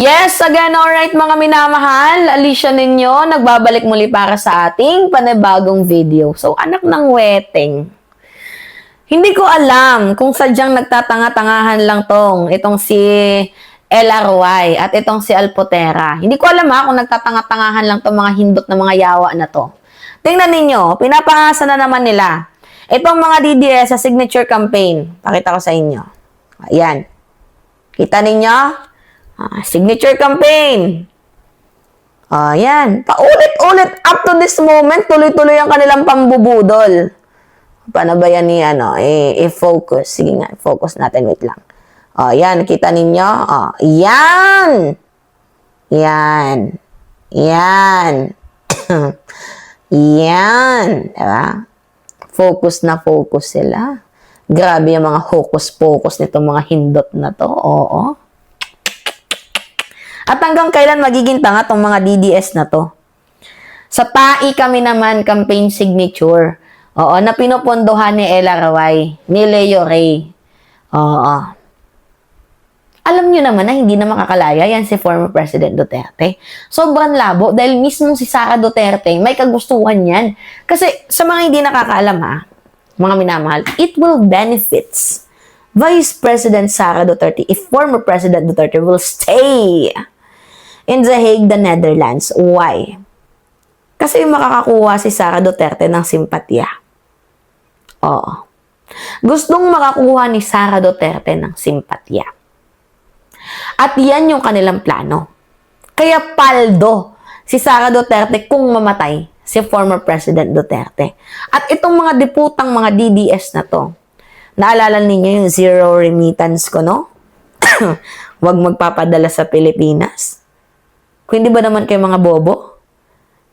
Yes, again, alright mga minamahal, Alicia ninyo, nagbabalik muli para sa ating panibagong video. So, anak ng weteng. Hindi ko alam kung sadyang nagtatanga-tangahan lang itong si LRY at itong si Alpotera. Hindi ko alam kung nagtatanga-tangahan lang tong mga hindot na mga yawa na to. Tingnan ninyo, pinapangasa na naman nila. Itong mga DDS sa signature campaign. Pakita ko sa inyo. Ayan. Kita ninyo? Signature campaign. Yan. Paulit-ulit up to this moment, tuloy-tuloy ang kanilang pambubudol. Paano ba yan ni i-focus? Sige nga, focus natin. Wait lang. Yan. Kita ninyo? Yan. Yan. Yan. Yan. Diba? Focus na focus sila. Grabe yung mga hocus-pocus nitong mga hindot na to. Oo. At hanggang kailan magiging tanga tong mga DDS na to? Sa TAI kami naman, campaign signature. Oo, na pinupondohan ni LRY, ni Leo Ray. Oo. Alam nyo naman na hindi na makakalaya yan si former President Duterte. Sobrang labo dahil mismo si Sara Duterte may kagustuhan yan. Kasi sa mga hindi nakakaalam mga minamahal, it will benefits Vice President Sara Duterte if former President Duterte will stay in The Hague, the Netherlands. Why? Kasi makakakuha si Sara Duterte ng simpatya. Oo. Gustong makakuha ni Sara Duterte ng simpatya. At yan yung kanilang plano. Kaya paldo si Sara Duterte kung mamatay si former President Duterte. At itong mga diputang mga DDS na to, naalala ninyo yung zero remittance ko, no? Huwag magpapadala sa Pilipinas. Kung hindi ba naman kayo mga bobo?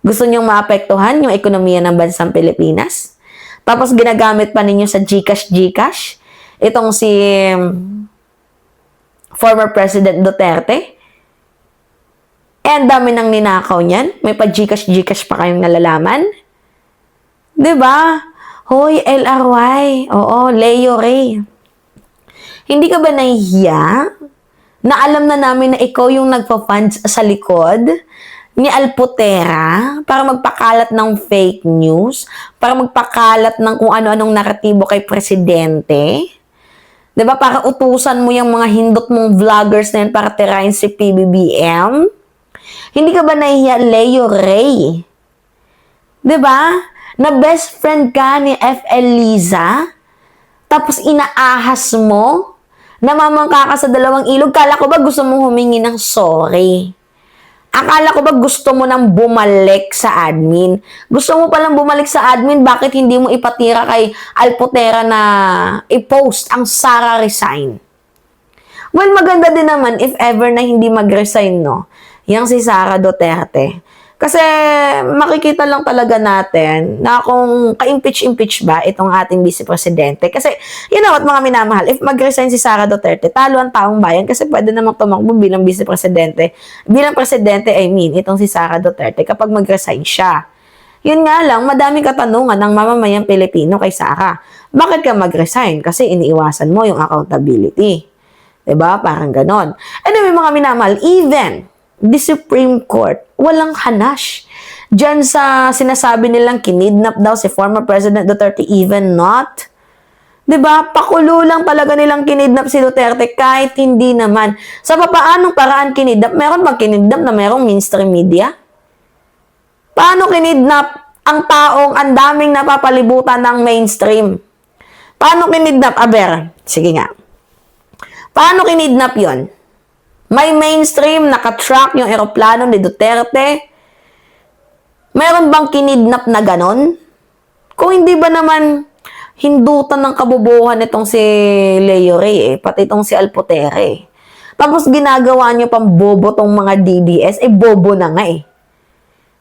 Gusto nyong maapektuhan yung ekonomiya ng bansang Pilipinas? Tapos ginagamit pa ninyo sa GCash. Itong si former President Duterte. And dami nang ninakaw niyan. May pa GCash pa kayong nalalaman. Diba? Hoy, LRY. Oo, Leo Ray. Hindi ka ba nahihiya na alam na namin na ikaw yung nagpa-funds sa likod ni Alpotera para magpakalat ng fake news, para magpakalat ng kung ano-anong naratibo kay Presidente? Diba? Para utusan mo yung mga hindot mong vloggers na yun para tirahin si PBBM? Hindi ka ba nahihiya, Leo Ray? Diba? Na best friend ka ni FL Liza, tapos inaahas mo, namamangka ka sa dalawang ilog. Kala ko ba gusto mong humingi ng sorry? Akala ko ba gusto mo nang bumalik sa admin? Gusto mo palang bumalik sa admin, bakit hindi mo ipatira kay Alpotera na i-post ang Sara resign? Well, maganda din naman if ever na hindi mag-resign, no? Yang si Sara Duterte. Kasi makikita lang talaga natin na kung ka-impeach ba itong ating Vice Presidente. Kasi, you know what mga minamahal, if mag-resign si Sara Duterte, talo ang taong bayan kasi pwede namang tumakbo bilang Vice Presidente. Bilang Presidente, itong si Sara Duterte kapag mag-resign siya. Yun nga lang, madaming katanungan ng mamamayang Pilipino kay Sara. Bakit ka mag-resign? Kasi iniiwasan mo yung accountability. Diba? Parang ganon. Anyway mga minamahal, even the Supreme Court, walang hanash. Diyan sa sinasabi nilang kinidnap daw si former President Duterte, even not. Diba? Pakulo lang talaga nilang kinidnap si Duterte kahit hindi naman. Sa paanong paraan kinidnap? Meron bang kinidnap na merong mainstream media? Paano kinidnap ang taong ang daming napapalibutan ng mainstream? Paano kinidnap? Aber, sige nga. Paano kinidnap yon? May mainstream, nakatrack yung eroplano ni Duterte. Meron bang kinidnap na ganon? Kung hindi ba naman hindutan ng kabobohan itong si Leo Ray, pati itong si Alpotera Tapos ginagawa niyo pang bobo tong mga DDS, bobo na nga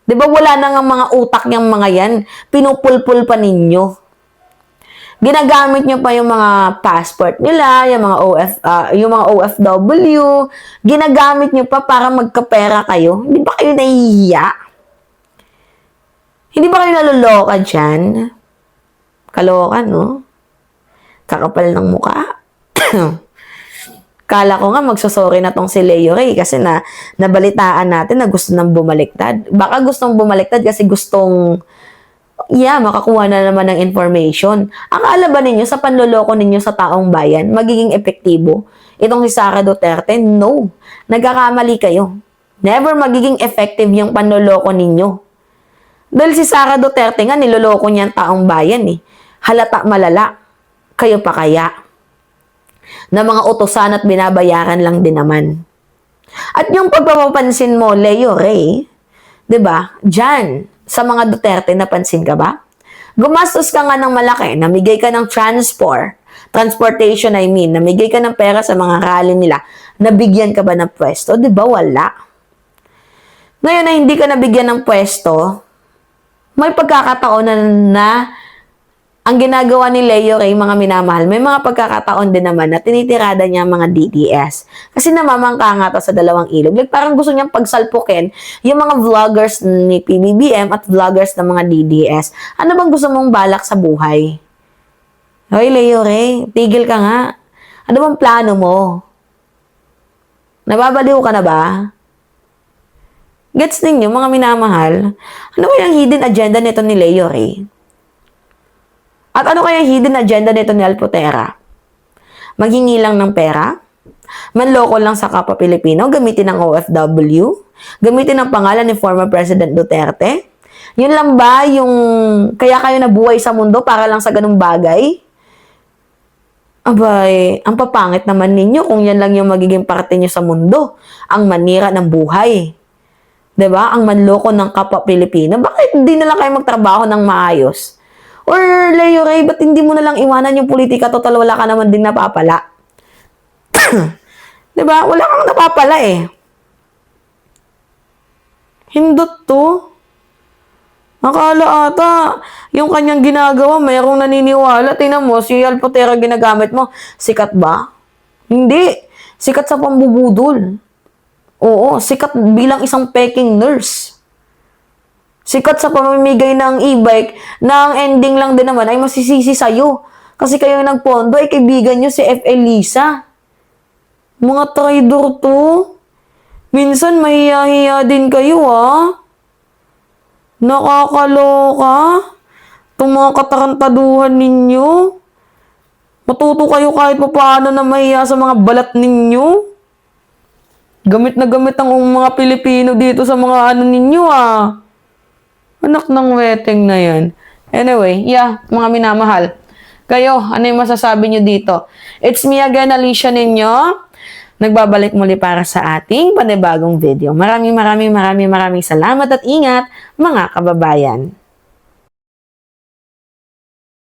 Diba wala na nga mga utak niyang mga yan, pinupulpul pa ninyo. Ginagamit nyo pa yung mga passport nila, yung mga OFW, ginagamit nyo pa para magkapera kayo. Hindi ba kayo nahihiya? Hindi ba kayo naluloka dyan? Kaloka, no? Kakapal ng mukha. Kala ko nga magsosorry na tong si Leo Ray kasi nabalitaan natin na gusto nang bumaliktad. Baka gustong bumaliktad kasi gustong makakuha na naman ng information. Akala ba ninyo sa panloloko ninyo sa taong bayan, magiging epektibo itong si Sara Duterte? No. Nagkakamali kayo. Never magiging effective yung panloloko ninyo. Dahil si Sara Duterte nga, niloloko niya ang taong bayan eh. Halata malala. Kayo pa kaya? Na mga utosan at binabayaran lang din naman. At yung pagpapapansin mo, Leo Ray, 'di ba? Diyan sa mga Duterte, napansin ka ba? Gumastos ka nga ng malaki, namigay ka ng transportation namigay ka ng pera sa mga rally nila, nabigyan ka ba ng pwesto? 'Di ba wala? Ngayon na hindi ka nabigyan ng pwesto, may pagkakataon na ang ginagawa ni Leo Ray, mga minamahal, may mga pagkakataon din naman na tinitirada niya mga DDS. Kasi namamangka nga to sa dalawang ilog. Like, parang gusto niyang pagsalpukin yung mga vloggers ni PBBM at vloggers ng mga DDS. Ano bang gusto mong balak sa buhay? Hoy, Leo Ray, tigil ka nga. Ano bang plano mo? Nababaliw ka na ba? Gets ninyo, mga minamahal? Ano ba yung hidden agenda nito ni Leo Ray? At ano kaya hidden agenda nito ni Alputera? Maghingi lang ng pera? Manloko lang sa kapwa Pilipino? Gamitin ng OFW? Gamitin ang pangalan ni former President Duterte? Yun lang ba yung kaya kayo nabuhay sa mundo para lang sa ganung bagay? Abay, ang papangit naman ninyo kung yan lang yung magiging parte nyo sa mundo. Ang manira ng buhay. 'Di ba? Ang manloko ng kapwa Pilipino. Bakit hindi na lang kayo magtrabaho ng maayos? Or, Leo Ray, ba't hindi mo na lang iwanan yung politika? Total, wala ka naman din napapala. Diba? Wala kang napapala eh. Hindot to. Akala ata, yung kanyang ginagawa, mayroong naniniwala. Tingnan mo, si Alputera ginagamit mo. Sikat ba? Hindi. Sikat sa pambubudol. Oo, sikat bilang isang peking nurse. Sikat sa pamimigay ng e-bike na ang ending lang din naman ay masisisi sa'yo. Kasi kayo nagpondo ay kaibigan nyo si F.L. Lisa. Mga traidor to. Minsan mahiya-hiya din kayo Nakakaloka. Itong mga katarantaduhan ninyo. Matuto kayo kahit paano na mahiya sa mga balat ninyo. Gamit na gamit ang mga Pilipino dito sa mga ninyo Anak ng weteng na yan. Anyway, mga minamahal. Kayo, ano yung masasabi nyo dito? It's me again, Alicia ninyo. Nagbabalik muli para sa ating panibagong video. Maraming salamat at ingat, mga kababayan.